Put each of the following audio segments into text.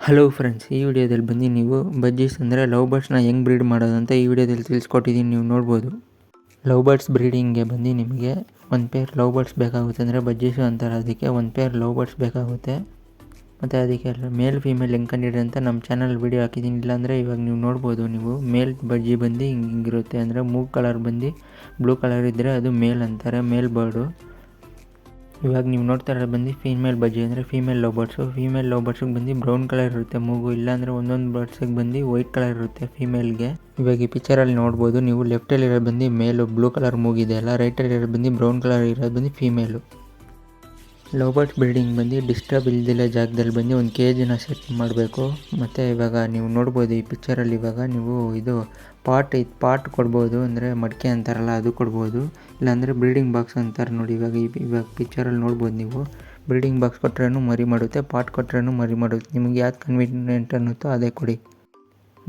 Hello friends, ಈ ವಿಡಿಯೋದಲ್ಲಿ ಬಂದು ನೀವು ಬಜ್ಜೀಸ್ ಅಂದರೆ ಲವ್ ಬರ್ಡ್ಸ್ನ ಹೆಂಗೆ ಬ್ರೀಡ್ ಮಾಡೋದು ಅಂತ ಈ ವಿಡಿಯೋದಲ್ಲಿ ತಿಳಿಸ್ಕೊಟ್ಟಿದ್ದೀನಿ. ನೀವು ನೋಡ್ಬೋದು. ಲವ್ ಬರ್ಡ್ಸ್ ಬ್ರೀಡಿಂಗ್ಗೆ ಬಂದು ನಿಮಗೆ ಒಂದು ಪೇರ್ ಲವ್ ಬರ್ಡ್ಸ್ ಬೇಕಾಗುತ್ತೆ, ಅಂದರೆ ಬಜ್ಜೀಸು ಅಂತಾರೆ ಅದಕ್ಕೆ. ಒಂದು ಪೇರ್ ಲವ್ ಬರ್ಡ್ಸ್ ಬೇಕಾಗುತ್ತೆ. ಮತ್ತು ಅದಕ್ಕೆ ಮೇಲ್ ಫೀಮೇಲ್ ಹೆಂಗೆ ಕಂಡಿಡಿ ಅಂತ ನಮ್ಮ ಚಾನಲ್ ವಿಡಿಯೋ ಹಾಕಿದ್ದೀನಿ. ಇಲ್ಲಾಂದರೆ ಇವಾಗ ನೀವು ನೋಡ್ಬೋದು. ನೀವು ಮೇಲ್ ಬಜ್ಜಿ ಬಂದು ಹಿಂಗಿರುತ್ತೆ, ಅಂದರೆ ಮೂಗ್ ಕಲರ್ ಬಂದು ಬ್ಲೂ ಕಲರ್ ಇದ್ದರೆ ಅದು ಮೇಲ್ ಅಂತಾರೆ, ಮೇಲ್ ಬರ್ಡು. ಇವಾಗ ನೀವು ನೋಡ್ತಾ ಇರೋದು ಬಂದು ಫೀಮೇಲ್ ಬಜ್ಜಿ, ಅಂದರೆ female love birds. Female love ಬರ್ಡ್ಸಿಗೆ ಬಂದು ಬ್ರೌನ್ ಕಲರ್ ಇರುತ್ತೆ ಮೂಗು, ಇಲ್ಲಾಂದರೆ ಒಂದೊಂದು ಬರ್ಡ್ಸಿಗೆ ಬಂದು ವೈಟ್ ಕಲರ್ ಇರುತ್ತೆ ಫೀಮೇಲ್ಗೆ. ಇವಾಗ ಈ ಪಿಕ್ಚರಲ್ಲಿ ನೋಡ್ಬೋದು ನೀವು. ಲೆಫ್ಟಲ್ಲಿರೋ ಬಂದು ಮೇಲು ಬ್ಲೂ ಕಲರ್ ಮೂಗಿದೆ ಅಲ್ಲ, ರೈಟಲ್ಲಿರೋ ಬಂದು ಬ್ರೌನ್ ಕಲರ್ ಇರೋದು ಬಂದು ಫೀಮೇಲು. ಲವ್ ಬರ್ಡ್ಸ್ ಬ್ರೀಡಿಂಗ್ ಬಂದು ಡಿಸ್ಟರ್ಬ್ ಇಲ್ದಿಲ್ಲ ಜಾಗದಲ್ಲಿ ಬಂದು ಒಂದು ಕೇಜನ್ನ ಸೆಟ್ ಮಾಡಬೇಕು. ಮತ್ತು ಇವಾಗ ನೀವು ನೋಡ್ಬೋದು ಈ ಪಿಕ್ಚರಲ್ಲಿ. ಇವಾಗ ನೀವು ಇದು ಪಾಟ್ ಕೊಡ್ಬೋದು, ಅಂದರೆ ಮಡಿಕೆ ಅಂತಾರಲ್ಲ ಅದು ಕೊಡ್ಬೋದು, ಇಲ್ಲಾಂದರೆ ಬ್ರೀಡಿಂಗ್ ಬಾಕ್ಸ್ ಅಂತಾರೆ ನೋಡಿ. ಇವಾಗ ಪಿಕ್ಚರಲ್ಲಿ ನೋಡ್ಬೋದು ನೀವು. ಬ್ರೀಡಿಂಗ್ ಬಾಕ್ಸ್ ಕೊಟ್ರೇನು ಮರಿ ಮಾಡುತ್ತೆ, ಪಾಟ್ ಕೊಟ್ರೇನು ಮರಿ ಮಾಡುತ್ತೆ. ನಿಮಗೆ ಯಾವ್ದು ಕನ್ವೀನಿಯೆಂಟ್ ಅನ್ನುತ್ತೋ ಅದೇ ಕೊಡಿ.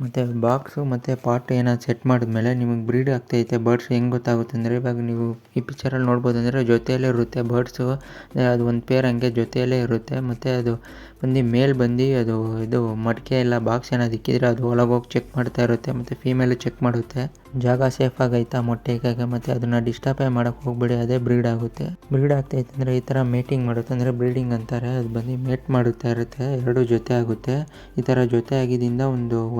ಮತ್ತು ಬಾಕ್ಸು ಮತ್ತು ಪಾಟ್ ಏನಾದ್ರು ಸೆಟ್ ಮಾಡಿದ್ಮೇಲೆ ನಿಮಗೆ ಬ್ರೀಡ್ ಆಗ್ತೈತೆ ಬರ್ಡ್ಸ್ ಹೆಂಗೆ ಗೊತ್ತಾಗುತ್ತೆ ಅಂದರೆ, ಇವಾಗ ನೀವು ಈ ಪಿಕ್ಚರಲ್ಲಿ ನೋಡ್ಬೋದು. ಅಂದರೆ ಜೊತೆಯಲ್ಲೇ ಇರುತ್ತೆ ಬರ್ಡ್ಸು, ಅದು ಒಂದು ಪೇರ್ ಹಂಗೆ ಜೊತೆಯಲ್ಲೇ ಇರುತ್ತೆ. ಮತ್ತು ಅದು ಬಂದು ಮೇಲ್ ಬಂದು ಅದು ಇದು ಮಡಿಕೆ ಎಲ್ಲ ಬಾಕ್ಸ್ ಏನಾದ್ರು ಇಕ್ಕಿದ್ರೆ ಅದು ಒಳಗೋಗಿ ಚೆಕ್ ಮಾಡ್ತಾ ಇರುತ್ತೆ. ಮತ್ತು ಫೀಮೇಲು ಚೆಕ್ ಮಾಡುತ್ತೆ ಜಾಗ ಸೇಫ್ ಆಗೈತಾ ಮೊಟ್ಟೆ ಇಕ್ಕಾಗೆ. ಮತ್ತು ಅದನ್ನು ಡಿಸ್ಟರ್ಬೇ ಮಾಡೋಕ್ಕೆ ಹೋಗಬೇಡಿ, ಅದೇ ಬ್ರೀಡ್ ಆಗುತ್ತೆ. ಬ್ರೀಡ್ ಆಗ್ತೈತೆ ಅಂದರೆ ಈ ಥರ ಮೇಟಿಂಗ್ ಮಾಡುತ್ತೆ, ಅಂದರೆ ಬ್ರೀಡಿಂಗ್ ಅಂತಾರೆ. ಅದು ಬಂದು ಮೇಟ್ ಮಾಡುತ್ತಾ ಇರುತ್ತೆ, ಎರಡು ಜೊತೆ ಆಗುತ್ತೆ. ಈ ಥರ ಜೊತೆ ಆಗಿದ್ದರಿಂದ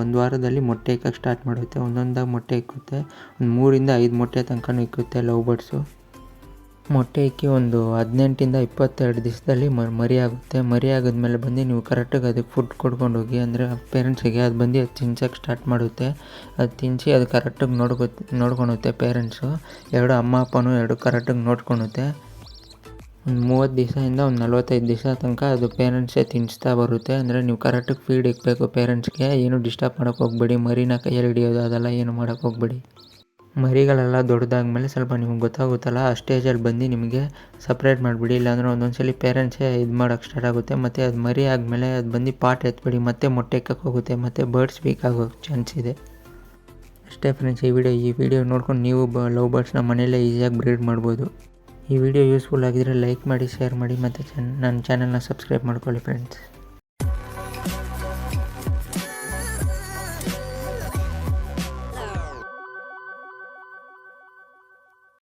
ಒಂದು ವಾರದಲ್ಲಿ ಮೊಟ್ಟೆ ಇಕ್ಕಕ್ಕೆ ಸ್ಟಾರ್ಟ್ ಮಾಡುತ್ತೆ. ಒಂದೊಂದಾಗಿ ಮೊಟ್ಟೆ ಇಕ್ಕುತ್ತೆ, ಒಂದು 3 ಇಂದ 5 ಮೊಟ್ಟೆ ತನಕ ಇಕ್ಕುತ್ತೆ ಲವ್ ಬರ್ಡ್ಸು. ಮೊಟ್ಟೆ ಇಕ್ಕಿ ಒಂದು 18 ಇಂದ 22 ದಿವಸದಲ್ಲಿ ಮರಿ ಆಗುತ್ತೆ. ಮರಿ ಆಗಿದ್ಮೇಲೆ ಬಂದು ನೀವು ಕರೆಕ್ಟಾಗಿ ಅದಕ್ಕೆ ಫುಡ್ ಕೊಡ್ಕೊಂಡು ಹೋಗಿ, ಅಂದರೆ ಪೇರೆಂಟ್ಸಿಗೆ ಅದು ಬಂದು ಅದು ತಿನ್ಸೋಕ್ಕೆ ಸ್ಟಾರ್ಟ್ ಮಾಡುತ್ತೆ. ಅದು ತಿನ್ನಿಸಿ ಅದು ಕರೆಕ್ಟಾಗಿ ನೋಡ್ಕೊಳುತ್ತೆ ಪೇರೆಂಟ್ಸು. ಎರಡು ಅಮ್ಮ ಅಪ್ಪನೂ ಎರಡು ಕರೆಕ್ಟಾಗಿ ನೋಡ್ಕೊಳುತ್ತೆ. ಒಂದು 30 ದಿವಸದಿಂದ ಒಂದು 45 ದಿವಸ ತನಕ ಅದು ಪೇರೆಂಟ್ಸೇ ತಿನ್ನಿಸ್ತಾ ಬರುತ್ತೆ. ಅಂದರೆ ನೀವು ಕರೆಕ್ಟಾಗಿ ಫೀಡ್ ಇಕ್ಕಬೇಕು ಪೇರೆಂಟ್ಸ್ಗೆ. ಏನು ಡಿಸ್ಟರ್ಬ್ ಮಾಡೋಕ್ಕೆ ಹೋಗಬೇಡಿ, ಮರಿನ ಕೈಯಲ್ಲಿ ಹಿಡಿಯೋದು ಅದೆಲ್ಲ ಏನು ಮಾಡೋಕ್ಕೆ ಹೋಗಬೇಡಿ. ಮರಿಗಳೆಲ್ಲ ದೊಡ್ಡದಾದ್ಮೇಲೆ ಸ್ವಲ್ಪ ನಿಮ್ಗೆ ಗೊತ್ತಾಗುತ್ತಲ್ಲ, ಆ ಸ್ಟೇಜಲ್ಲಿ ಬಂದು ನಿಮಗೆ ಸಪ್ರೇಟ್ ಮಾಡಿಬಿಡಿ. ಇಲ್ಲಾಂದರೆ ಒಂದೊಂದ್ಸಲಿ ಪೇರೆಂಟ್ಸೇ ಇದು ಮಾಡೋಕ್ಕೆ ಸ್ಟಾರ್ಟ್ ಆಗುತ್ತೆ. ಮತ್ತು ಅದು ಮರಿ ಆದಮೇಲೆ ಅದು ಬಂದು ಪಾಟ್ ಎತ್ಬೇಡಿ, ಮತ್ತೆ ಮೊಟ್ಟೆ ಇಕ್ಕಕ್ಕೆ ಹೋಗುತ್ತೆ, ಮತ್ತು ಬರ್ಡ್ಸ್ ವೀಕ್ ಆಗೋ ಚಾನ್ಸ್ ಇದೆ. ಅಷ್ಟೇ ಫ್ರೆಂಡ್ಸ್, ಈ ವಿಡಿಯೋ ನೋಡ್ಕೊಂಡು ನೀವು ಲವ್ ಬರ್ಡ್ಸ್ನ ಮನೆಯಲ್ಲೇ ಈಸಿಯಾಗಿ ಬ್ರೀಡ್ ಮಾಡ್ಬೋದು. ಈ ವಿಡಿಯೋ ಯೂಸ್ಫುಲ್ ಆಗಿದ್ದರೆ ಲೈಕ್ ಮಾಡಿ, ಶೇರ್ ಮಾಡಿ, ಮತ್ತು ನನ್ನ ಚಾನಲ್ನ ಸಬ್ಸ್ಕ್ರೈಬ್ ಮಾಡ್ಕೊಳ್ಳಿ ಫ್ರೆಂಡ್ಸ್.